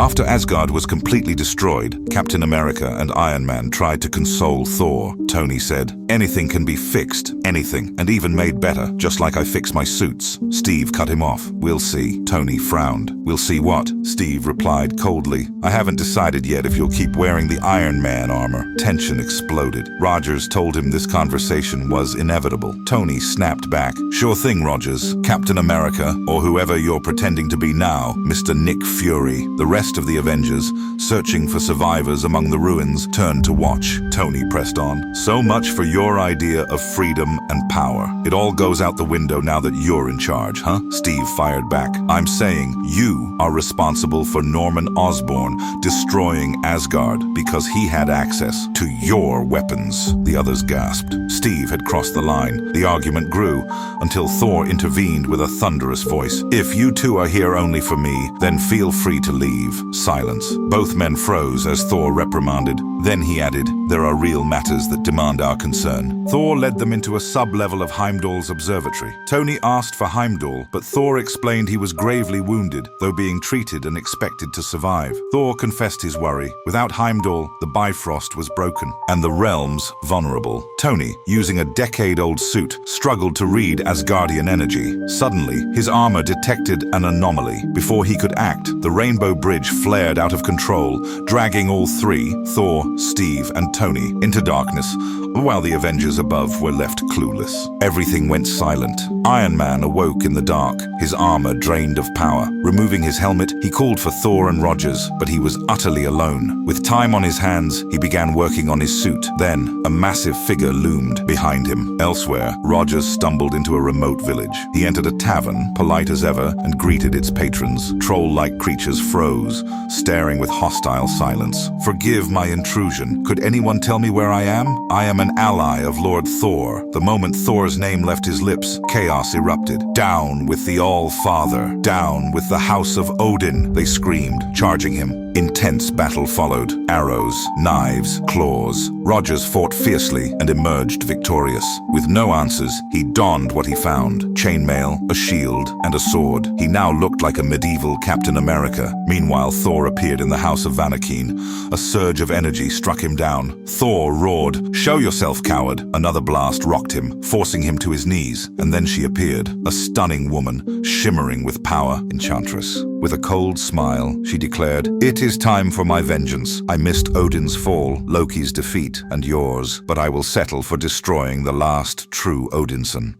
After Asgard was completely destroyed, Captain America and Iron Man tried to console Thor. Tony said, "Anything can be fixed, anything, and even made better, just like I fix my suits." Steve cut him off. "We'll see." Tony frowned. "We'll see what?" Steve replied coldly. "I haven't decided yet if you'll keep wearing the Iron Man armor." Tension exploded. Rogers told him this conversation was inevitable. Tony snapped back. "Sure thing, Rogers. Captain America, or whoever you're pretending to be now, Mr. Nick Fury." The rest of the Avengers, searching for survivors among the ruins, turned to watch. Tony pressed on. "So much for your idea of freedom and power. It all goes out the window now that you're in charge, huh?" Steve fired back. "I'm saying you are responsible for Norman Osborn destroying Asgard because he had access to your weapons." The others gasped. Steve had crossed the line. The argument grew until Thor intervened with a thunderous voice. "If you two are here only for me, then feel free to leave." Silence. Both men froze as Thor reprimanded. Then he added, "There are real matters that demand our concern." Thor led them into a sub-level of Heimdall's observatory. Tony asked for Heimdall, but Thor explained he was gravely wounded, though being treated and expected to survive. Thor confessed his worry. Without Heimdall, the Bifrost was broken, and the realms vulnerable. Tony, using a decade-old suit, struggled to read Asgardian energy. Suddenly, his armor detected an anomaly. Before he could act, the Rainbow Bridge flared out of control, dragging all three, Thor, Steve, and Tony, into darkness, while the Avengers above were left clueless. Everything went silent. Iron Man awoke in the dark, his armor drained of power. Removing his helmet, he called for Thor and Rogers, but he was utterly alone. With time on his hands, he began working on his suit. Then, a massive figure loomed behind him. Elsewhere, Rogers stumbled into a remote village. He entered a tavern, polite as ever, and greeted its patrons. Troll-like creatures froze, staring with hostile silence. "Forgive my intrusion. Could anyone tell me where I am? I am an ally of Lord Thor." The moment Thor's name left his lips, chaos erupted. "Down with the All-Father! Down with the House of Odin!" they screamed, charging him. Intense battle followed. Arrows, knives, claws. Rogers fought fiercely and emerged victorious. With no answers, he donned what he found: chainmail, a shield, and a sword. He now looked like a medieval Captain America. Meanwhile, Thor appeared in the House of Vanakin. A surge of energy struck him down. Thor roared, "Show yourself, coward!" Another blast rocked him, forcing him to his knees. And then she appeared, a stunning woman, shimmering with power. Enchantress. With a cold smile, she declared, "It is time for my vengeance. I missed Odin's fall, Loki's defeat, and yours, but I will settle for destroying the last true Odinson."